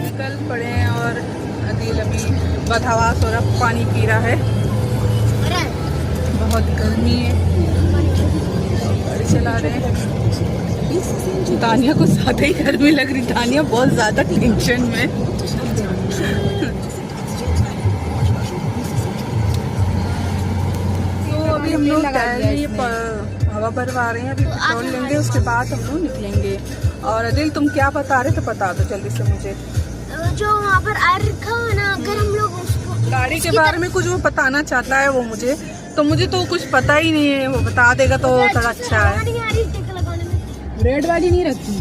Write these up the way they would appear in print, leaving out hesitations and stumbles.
निकल पड़े हैं और अदील अभी बदहवास और पानी पी रहा है। बहुत गर्मी है, गाड़ी चला रहे हैं। तानिया को ज़्यादा ही गर्मी लग रही, तानिया बहुत ज़्यादा टेंशन में। तो अभी हम लोग हवा भरवा रहे हैं, अभी पेट्रोल लेंगे, उसके बाद हम लोग निकलेंगे। और अदिल तुम क्या बता रहे थे, बता दो जल्दी से मुझे। जो वहाँ पर आर रखा है ना, अगर हम लोग उसको गाड़ी के बारे में कुछ वो बताना चाहता है वो मुझे, तो मुझे तो कुछ पता ही नहीं है, वो बता देगा तो थोड़ा अच्छा है। रेड वाली नहीं रखी।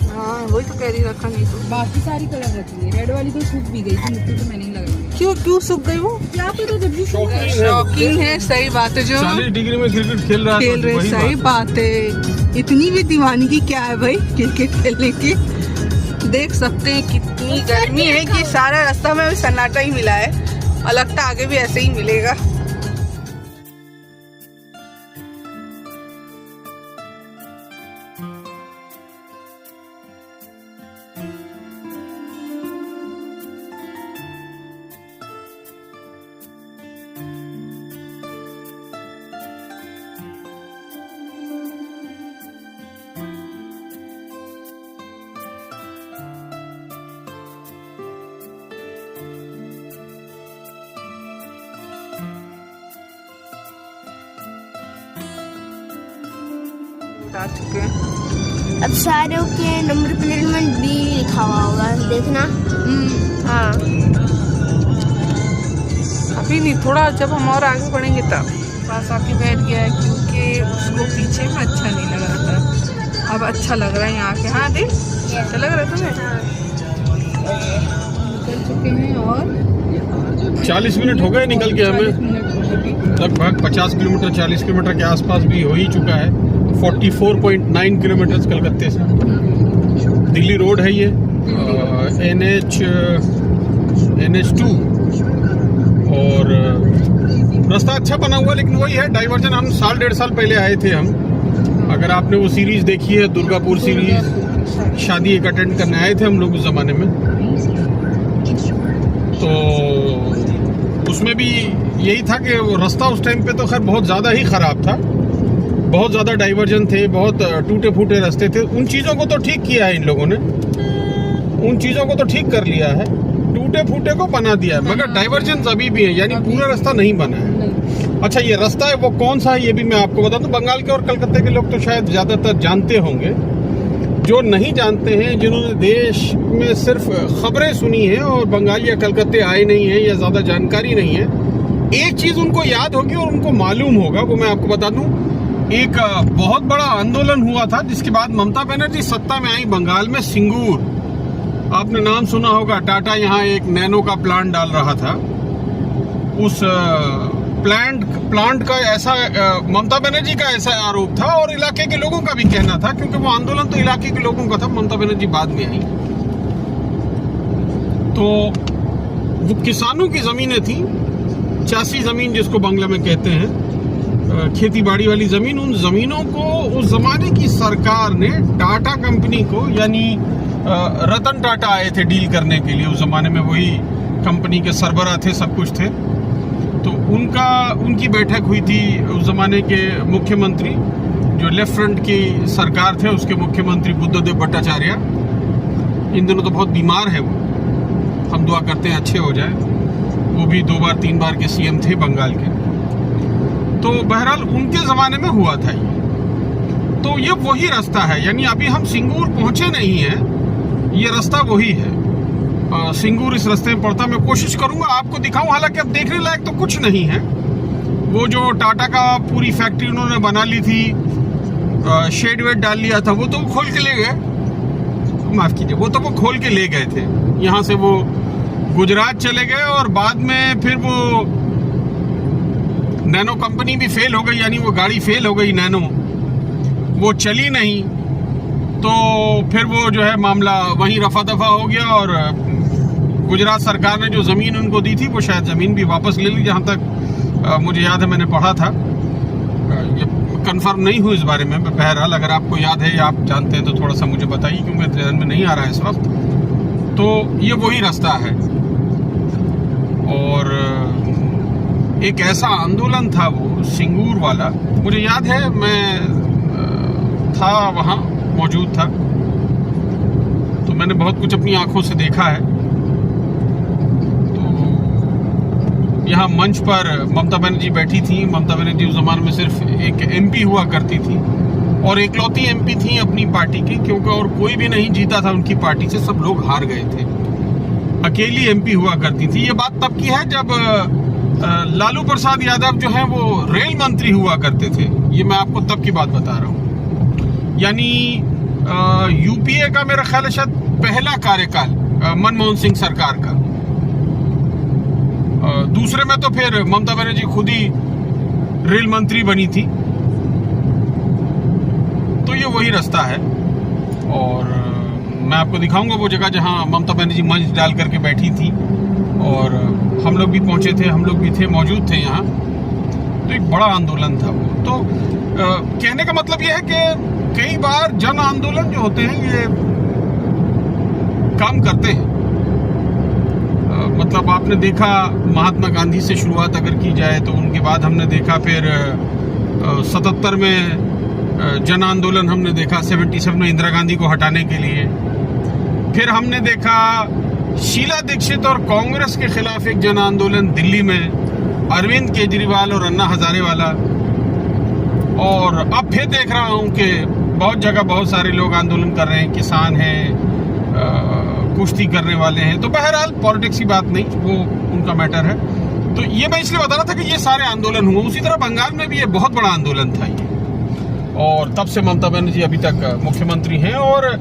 हाँ वही तो कह रही, रखा नहीं तो। बाकी सारी कलर रखी है, रेड वाली तो सूख भी गई थी, मुझे तो मैं नहीं लगा। क्यों सूख गई वो? क्या पता जब भी शौकीन है, सही बात है। जो 40 डिग्री में क्रिकेट खेल रहे, सही बात है। इतनी भी दीवानगी क्या है भाई क्रिकेट खेलने की। देख सकते हैं कितनी गर्मी है कि सारा रास्ता में सन्नाटा ही मिला है, और लगता आगे भी ऐसे ही मिलेगा। आ चुके हैं। अब सारे के नंबर प्लेट में बी लिखा हुआ होगा, देखना। हाँ अभी नहीं, थोड़ा जब हम और आगे बढ़ेंगे तब। पास आके बैठ गया है क्योंकि उसको पीछे में अच्छा नहीं लग रहा था, अब अच्छा लग रहा है यहाँ के। हाँ देख, अच्छा लग रहा है तुम्हें? निकल चुके हैं और 40 मिनट हो गए निकल के, हमें लगभग 50 किलोमीटर 40 किलोमीटर के आसपास भी हो ही चुका है। 44.9 किलोमीटर कलकत्ते से। दिल्ली रोड है ये, NH2, और रास्ता अच्छा बना हुआ, लेकिन वही है डाइवर्जन। हम 1.5 साल पहले आए थे हम। अगर आपने वो सीरीज देखी है, दुर्गापुर सीरीज, शादी एक अटेंड करने आए थे हम लोग उस जमाने में, तो उसमें भी यही था कि वो रास्ता उस टाइम पे तो खैर बहुत ज़्यादा ही ख़राब था, बहुत ज़्यादा डाइवर्जन थे, बहुत टूटे फूटे रास्ते थे। उन चीज़ों को तो ठीक किया है इन लोगों ने, उन चीज़ों को तो ठीक कर लिया है, टूटे फूटे को बना दिया है, मगर डाइवर्जन अभी भी है, यानी पूरा रास्ता नहीं बना है। अच्छा, ये रास्ता है वो कौन सा है ये भी मैं आपको बता दूं। बंगाल के और कलकत्ते के लोग तो शायद ज़्यादातर जानते होंगे, जो नहीं जानते हैं, जिन्होंने देश में सिर्फ खबरें सुनी हैं और बंगाल या कलकत्ते आए नहीं हैं या ज़्यादा जानकारी नहीं है, एक चीज़ उनको याद होगी और उनको मालूम होगा, वो मैं आपको बता दूं। एक बहुत बड़ा आंदोलन हुआ था जिसके बाद ममता बनर्जी सत्ता में आई बंगाल में। सिंगूर, आपने नाम सुना होगा, टाटा यहाँ एक नैनो का प्लांट डाल रहा था। उस प्लांट का ऐसा ममता बनर्जी का ऐसा आरोप था और इलाके के लोगों का भी कहना था, क्योंकि वो आंदोलन तो इलाके के लोगों का था, ममता बनर्जी बाद में आई। तो वो किसानों की जमीनें थी, चासी जमीन जिसको बांग्ला में कहते हैं, खेती बाड़ी वाली जमीन। उन जमीनों को उस जमाने की सरकार ने टाटा कंपनी को, यानी रतन टाटा आए थे डील करने के लिए उस जमाने में, वही कंपनी के सरबराह थे, सब कुछ थे। तो उनकी बैठक हुई थी उस जमाने के मुख्यमंत्री, जो लेफ्ट फ्रंट की सरकार थे, उसके मुख्यमंत्री बुद्धदेव भट्टाचार्य। इन दिनों तो बहुत बीमार है वो, हम दुआ करते हैं अच्छे हो जाए। वो भी 2 बार 3 बार के सीएम थे बंगाल के। तो बहरहाल उनके ज़माने में हुआ था ये। तो ये वही रास्ता है, यानी अभी हम सिंगूर पहुंचे नहीं हैं, ये रास्ता वही है। सिंगूर इस रास्ते में पड़ता, मैं कोशिश करूंगा आपको दिखाऊं। हालांकि अब देखने लायक तो कुछ नहीं है। वो जो टाटा का पूरी फैक्ट्री उन्होंने बना ली थी, शेड वेड डाल लिया था, वो तो खोल के ले गए, माफ़ कीजिए, वो तो वो खोल के ले गए थे। यहाँ से वो गुजरात चले गए और बाद में फिर वो नैनो कंपनी भी फेल हो गई, यानी वो गाड़ी फेल हो गई नैनो, वो चली नहीं। तो फिर वो जो है मामला वहीं रफा दफा हो गया और गुजरात सरकार ने जो ज़मीन उनको दी थी वो शायद ज़मीन भी वापस ले ली, जहाँ तक मुझे याद है मैंने पढ़ा था। ये कंफर्म नहीं हूँ इस बारे में। बहरहाल अगर आपको याद है या आप जानते हैं तो थोड़ा सा मुझे बताइए, क्योंकि ध्यान में नहीं आ रहा है इस वक्त। तो ये वही रास्ता है। और एक ऐसा आंदोलन था वो सिंगूर वाला, मुझे याद है, मैं था वहाँ, मौजूद था, तो मैंने बहुत कुछ अपनी आंखों से देखा है। यहाँ मंच पर ममता बनर्जी बैठी थी। ममता बनर्जी उस जमाने में सिर्फ एक एमपी हुआ करती थी और एकलौती एमपी थी अपनी पार्टी की, क्योंकि और कोई भी नहीं जीता था उनकी पार्टी से, सब लोग हार गए थे। अकेली एमपी हुआ करती थी। ये बात तब की है जब लालू प्रसाद यादव जो है वो रेल मंत्री हुआ करते थे। ये मैं आपको तब की बात बता रहा हूँ। यानी यूपीए का मेरा ख्याल है शायद पहला कार्यकाल मनमोहन सिंह सरकार का। दूसरे में तो फिर ममता बनर्जी खुद ही रेल मंत्री बनी थी। तो ये वही रास्ता है। और मैं आपको दिखाऊंगा वो जगह जहां ममता बनर्जी मंच डाल करके बैठी थी और हम लोग भी पहुंचे थे, हम लोग भी थे, मौजूद थे यहाँ। तो एक बड़ा आंदोलन था वो। तो कहने का मतलब ये है कि कई बार जन आंदोलन जो होते हैं ये काम करते हैं। मतलब आपने देखा महात्मा गांधी से शुरुआत अगर की जाए तो उनके बाद हमने देखा फिर 77 में जन आंदोलन हमने देखा, 77 में इंदिरा गांधी को हटाने के लिए। फिर हमने देखा शीला दीक्षित और कांग्रेस के खिलाफ एक जन आंदोलन दिल्ली में, अरविंद केजरीवाल और अन्ना हजारे वाला। और अब फिर देख रहा हूं कि बहुत जगह बहुत सारे लोग आंदोलन कर रहे हैं, किसान हैं, कुश्ती करने वाले हैं। तो बहरहाल पॉलिटिक्स की बात नहीं, वो उनका मैटर है। तो ये मैं इसलिए बता रहा था कि ये सारे आंदोलन हुए। उसी तरह बंगाल में भी ये बहुत बड़ा आंदोलन था ये, और तब से ममता बनर्जी अभी तक मुख्यमंत्री हैं और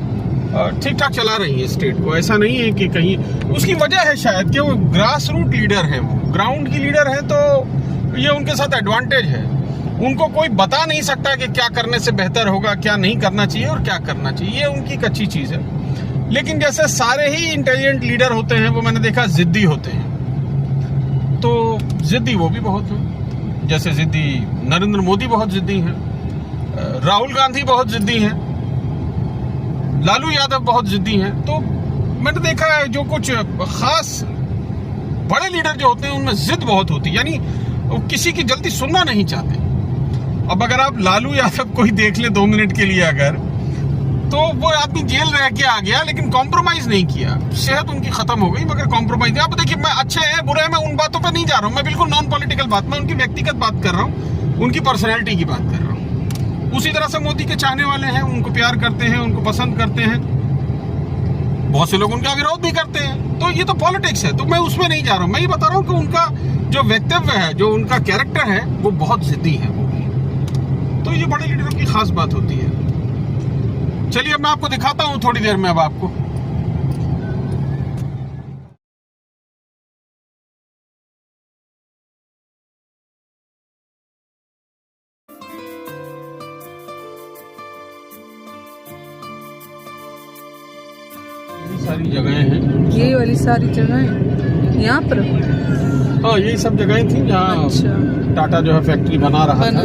ठीक ठाक चला रही है स्टेट को। ऐसा नहीं है कि कहीं उसकी वजह है शायद कि वो ग्रास रूट लीडर है, वो ग्राउंड की लीडर है, तो ये उनके साथ एडवांटेज है। उनको कोई बता नहीं सकता कि क्या करने से बेहतर होगा, क्या नहीं करना चाहिए और क्या करना चाहिए। ये उनकी एक अच्छी चीज है। लेकिन जैसे सारे ही इंटेलिजेंट लीडर होते हैं, वो मैंने देखा जिद्दी होते हैं। तो जिद्दी वो भी बहुत है। जैसे जिद्दी नरेंद्र मोदी बहुत जिद्दी हैं, राहुल गांधी बहुत जिद्दी हैं, लालू यादव बहुत जिद्दी हैं। तो मैंने देखा है जो कुछ खास बड़े लीडर जो होते हैं उनमें जिद बहुत होती है, यानी वो किसी की जल्दी सुनना नहीं चाहते। अब अगर आप लालू यादव को ही देख ले 2 मिनट के लिए अगर, तो वो आदमी जेल रह के आ गया लेकिन कॉम्प्रोमाइज नहीं किया। सेहत उनकी खत्म हो गई मगर कॉम्प्रोमाइज नहीं। अब देखिए, मैं अच्छे है बुरे है मैं उन बातों पर नहीं जा रहा हूँ, मैं बिल्कुल नॉन पॉलिटिकल बात, मैं उनकी व्यक्तिगत बात कर रहा हूँ, उनकी पर्सनैलिटी की बात कर रहा हूँ। उसी तरह से मोदी के चाहने वाले हैं, उनको प्यार करते हैं, उनको पसंद करते हैं, बहुत से लोग उनका विरोध भी करते हैं। तो ये तो पॉलिटिक्स है, तो मैं उसमें नहीं जा रहा हूँ। मैं ये बता रहा हूँ कि उनका जो व्यक्तित्व है, जो उनका कैरेक्टर है, वो बहुत जिद्दी है वो भी। तो ये बड़े लीडरों की खास बात होती है। चलिए मैं आपको दिखाता हूँ थोड़ी देर में अब आपको। सारी जगहें हैं, ये वाली सारी जगहें यहाँ पर। हाँ यही सब जगहें थी जहाँ अच्छा। टाटा जो है फैक्ट्री बना रहा था।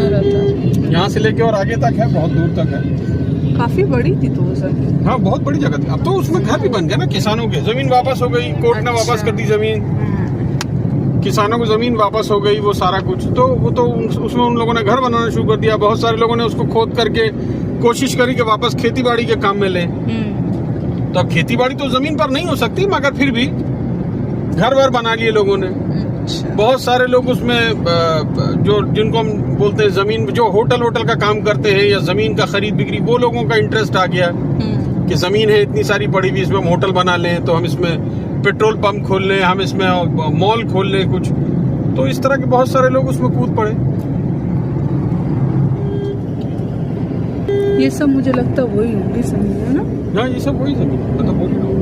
यहाँ से लेके और आगे तक है, बहुत दूर तक है। काफी बड़ी थी तो सर। हाँ बहुत बड़ी जगह थी। अब तो उसमें घर भी बन गया ना किसानों के, जमीन वापस हो गई, कोर्ट ने वापस कर दी जमीन, किसानों को जमीन वापस हो गई, वो सारा कुछ। तो वो तो उसमें उन लोगों ने घर बनाना शुरू कर दिया। बहुत सारे लोगों ने उसको खोद करके कोशिश करी कि वापस खेती बाड़ी के काम में ले। तो अब खेती बाड़ी तो जमीन पर नहीं हो सकती, मगर फिर भी घर वर बना लिए लोगों ने। बहुत सारे लोग उसमें जो जिनको हम बोलते हैं जमीन, जो होटल का काम करते हैं या जमीन का खरीद बिक्री, वो लोगों का इंटरेस्ट आ गया कि जमीन है इतनी सारी पड़ी हुई, इसमें हम होटल बना लें, तो हम इसमें पेट्रोल पंप खोल लें, हम इसमें मॉल खोल लें कुछ। तो इस तरह के बहुत सारे लोग उसमें कूद पड़े। ये सब मुझे लगता है वही होगी जमीन, है ना? हाँ ये सब वही जमीन मतलब वही लोग।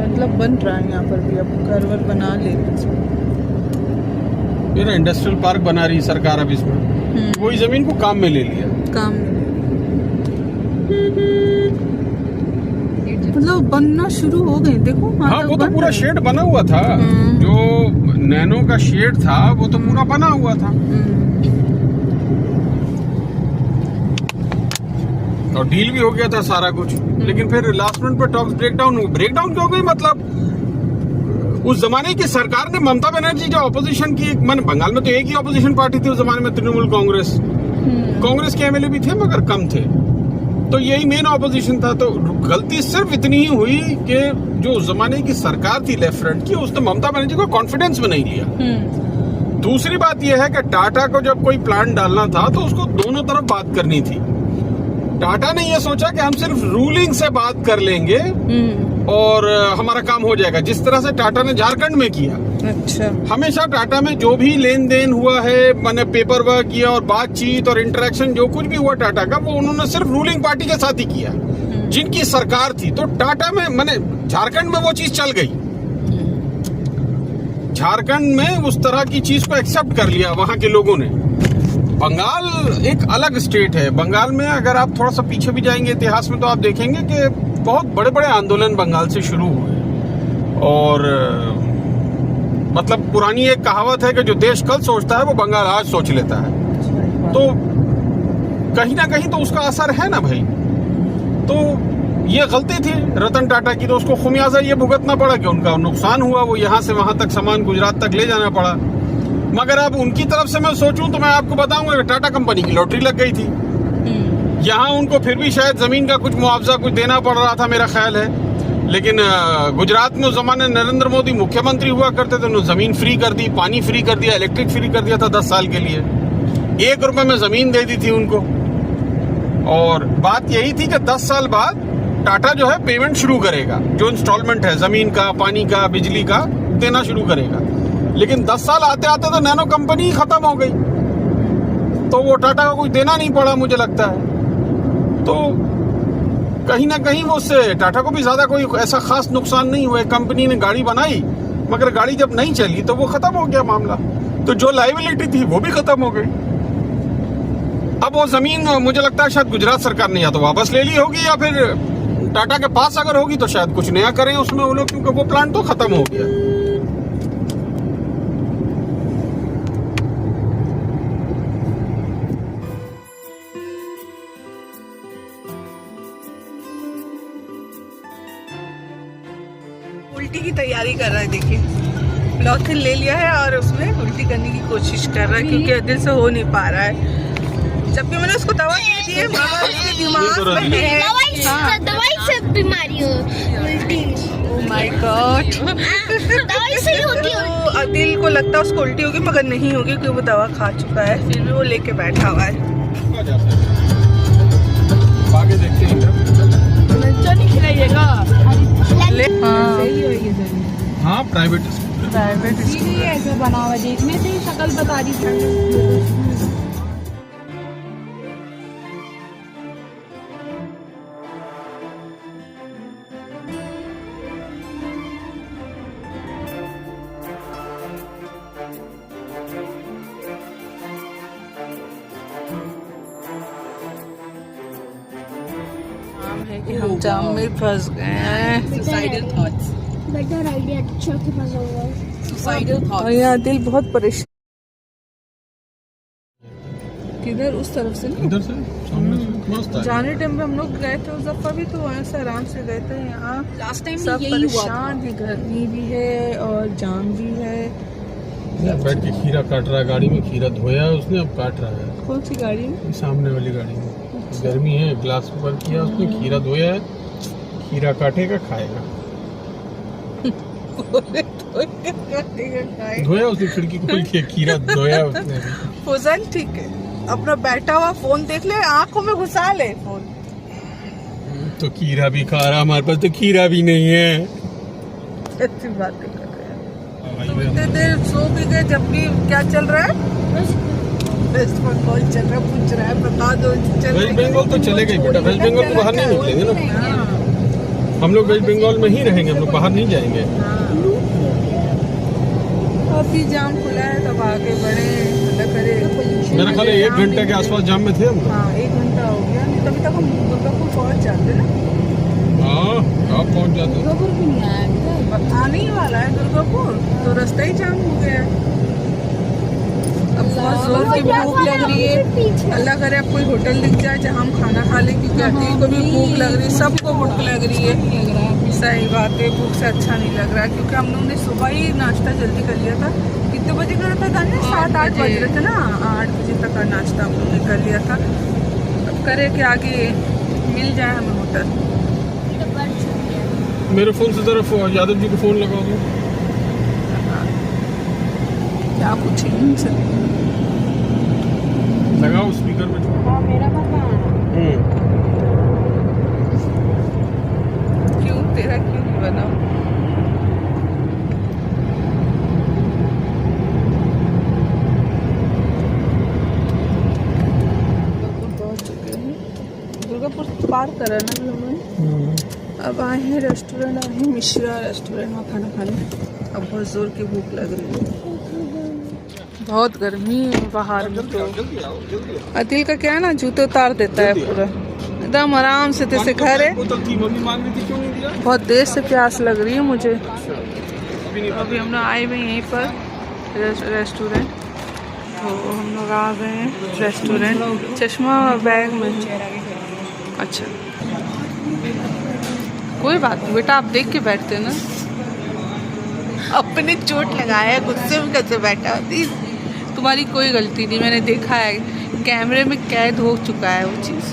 मतलब बन रहा है यहाँ पर भी, अब घर वर बना ले। ये ना इंडस्ट्रियल पार्क बना रही सरकार अब इसमें, वही जमीन को काम में ले लिया। काम मतलब बनना शुरू हो गए, देखो। हाँ वो तो पूरा शेड बना हुआ था, जो नैनो का शेड था वो तो पूरा बना हुआ था। और डील भी हो गया था सारा कुछ, लेकिन फिर लास्ट मिनट पर टॉक्स ब्रेकडाउन क्यों हो गई? मतलब उस जमाने की सरकार ने, ममता बनर्जी जो ऑपोजिशन की, मन बंगाल में तो एक ही ऑपोजिशन पार्टी थी उस जमाने में, तृणमूल कांग्रेस के एमएलए भी थे मगर कम थे, तो यही मेन ऑपोजिशन था। तो गलती सिर्फ इतनी ही हुई कि जो उस जमाने की सरकार थी लेफ्ट फ्रंट की, उसने ममता बनर्जी को कॉन्फिडेंस में नहीं लिया। दूसरी बात यह है कि टाटा को जब कोई प्लांट डालना था तो उसको दोनों तरफ बात करनी थी। टाटा ने यह सोचा कि हम सिर्फ रूलिंग से बात कर लेंगे और हमारा काम हो जाएगा, जिस तरह से टाटा ने झारखंड में किया। अच्छा। हमेशा टाटा में जो भी लेन देन हुआ है, मैंने पेपर वर्क किया और बातचीत और इंटरेक्शन जो कुछ भी हुआ टाटा का, वो उन्होंने सिर्फ रूलिंग पार्टी के साथ ही किया, जिनकी सरकार थी। तो टाटा में, मैंने झारखंड में वो चीज चल गई, झारखंड में उस तरह की चीज को एक्सेप्ट कर लिया वहां के लोगों ने। बंगाल एक अलग स्टेट है। बंगाल में अगर आप थोड़ा सा पीछे भी जाएंगे इतिहास में तो आप देखेंगे कि बहुत बड़े बड़े आंदोलन बंगाल से शुरू हुए। और मतलब पुरानी एक कहावत है कि जो देश कल सोचता है वो बंगाल आज सोच लेता है। तो कहीं ना कहीं तो उसका असर है ना भाई। तो ये गलती थी रतन टाटा की, तो उसको खुमियाजा ये भुगतना पड़ा कि उनका नुकसान हुआ, वो यहाँ से वहां तक सामान गुजरात तक ले जाना पड़ा। मगर अब उनकी तरफ से मैं सोचूं तो मैं आपको बताऊंगा कि टाटा कंपनी की लॉटरी लग गई थी। यहाँ उनको फिर भी शायद जमीन का कुछ मुआवजा कुछ देना पड़ रहा था, मेरा ख्याल है। लेकिन गुजरात में उस जमाने नरेंद्र मोदी मुख्यमंत्री हुआ करते थे, उन्होंने जमीन फ्री कर दी, पानी फ्री कर दिया, इलेक्ट्रिक फ्री कर दिया था 10 साल के लिए। 1 रुपए में जमीन दे दी थी उनको। और बात यही थी कि 10 साल बाद टाटा जो है पेमेंट शुरू करेगा, जो इंस्टॉलमेंट है जमीन का, पानी का, बिजली का देना शुरू करेगा। लेकिन 10 साल आते आते तो नैनो कंपनी खत्म हो गई, तो वो टाटा को कुछ देना नहीं पड़ा मुझे लगता है। तो कहीं ना कहीं वो उससे टाटा को भी ज्यादा कोई ऐसा खास नुकसान नहीं हुआ। कंपनी ने गाड़ी बनाई मगर गाड़ी जब नहीं चली तो वो खत्म हो गया मामला। तो जो लायबिलिटी थी वो भी खत्म हो गई। अब वो जमीन मुझे लगता है शायद गुजरात सरकार ने या तो वापस ले ली होगी या फिर टाटा के पास अगर होगी तो शायद कुछ नया करें उसमें वो लोग, क्योंकि वो प्लांट तो खत्म हो गया। उल्टी की तैयारी कर रहा है, देखिए पॉलिथीन ले लिया है और उसमें उल्टी करने की कोशिश कर रहा है क्योंकि दिल से हो नहीं पा रहा है। जबकि मैंने उसको दवा दे दी है मगर उसके दिमाग में है दवाई से बीमारी हो उल्टी। Oh my God. दवाई से ही होती है। तो दिल को लगता है उसको उल्टी होगी मगर नहीं होगी क्योंकि वो दवा खा चुका है, फिर भी वो लेके बैठा हुआ है। आगे देखते हैं। लंचा नहीं खिलाइएगा। हाँ प्राइवेट इसीलिए ऐसा बना हुआ, देखने से ही शक्ल बता रही थी। कि हम जाम में फंस गए हैं। सुसाइडल थॉट्स, बेटर आइडिया अच्छा के पास होगा। सुसाइडल और थॉट्स। यहाँ दिल बहुत परेशान। किधर? उस तरफ से ना? इधर से सामने से मस्त है। जाने टाइम पे हम लोग गए थे उस दफा भी तो वहाँ से आराम से गए थे। यहाँ लास्ट टाइम सब यही हुआ था। परेशान है, गर्मी भी है और जाम भी है। बैठ के खीरा काट रहा है, गाड़ी में खीरा धोया है उसने, अब काट रहा है। कौन सी गाड़ी में? सामने वाली गाड़ी में। गर्मी है, ग्लास ऊपर किया उसने, खीरा धोया है, खीरा काटेगा खाएगा। धोया उसने, खिड़की खोल के खीरा धोया उसने। फुजन ठीक है, अपना बैठा हुआ फोन देख ले, आंखों में घुसा ले फोन। तो खीरा भी खा रहा, हमारे पास तो खीरा भी नहीं है। अच्छी बात कर रहे हैं। इतने देर सो भी गए जब भी क्या चल रहा है? वेस्ट बंगाल चल रहा है, पूछ रहा है, बता दो। वेस्ट बंगाल तो चलेगा ही बेटा, वेस्ट बंगाल को बाहर नहीं निकलेंगे ना। हम लोग वेस्ट बंगाल में ही रहेंगे, हम लोग बाहर नहीं जाएंगे। अभी जाम खुला है तब आगे बढ़े, अल्लाह करे। मेरा ख्याल है 1 घंटे के आसपास जाम में थे हम। हाँ 1 घंटा हो गया, नहीं तभी तक हम दुर्गापुर पहुँच जाते ना। हाँ आप पहुँच जाते। दुर्गापुर भी नहीं आया क्या? आने ही वाला है दुर्गापुर, तो रास्ता ही जाम हो गया है। अब बहुत जोर की भूख लग रही है। अल्लाह करे अब कोई होटल दिख जाए जहाँ हम खाना खा लें, क्योंकि आंटी को भी भूख लग रही है, सबको भूख लग रही है। सही बात है, भूख से अच्छा नहीं लग रहा, क्योंकि हम लोगों ने सुबह ही नाश्ता जल्दी कर लिया था। कितने बजे करा था दानिया? 7-8 बज रहे थे ना, 8 बजे तक का नाश्ता हम लोगों ने कर लिया था। अब करे कि आगे मिल जाए हमें होटल। मेरे फोन से तरफ यादव जी को फोन लगाओ। क्या पूछेंगे उनसे? लगाओ स्पीकर में। हाँ मेरा क्यों तेरा क्यों नहीं बना? पहुंच चुके हैं, दुर्गापुर पार करा ना हम लोगों ने। अब आए हैं रेस्टोरेंट, आए हैं मिश्रा रेस्टोरेंट में खाना खाने। अब बहुत जोर की भूख लग रही है, बहुत गर्मी है बाहर में। तो अदिल का क्या है ना, जूते उतार देता है पूरा, एकदम आराम से जैसे घर है। बहुत देर से प्यास लग रही है मुझे। अभी हम लोग आए हुए यहीं पर रेस्टोरेंट, तो हम लोग आ गए हैं रेस्टोरेंट। चश्मा बैग में है। अच्छा कोई बात नहीं बेटा, आप देख के बैठते ना। अपने चोट लगाया, गुस्से में कैसे बैठा होती? तुम्हारी कोई गलती नहीं, मैंने देखा है कैमरे में कैद हो चुका है वो चीज़।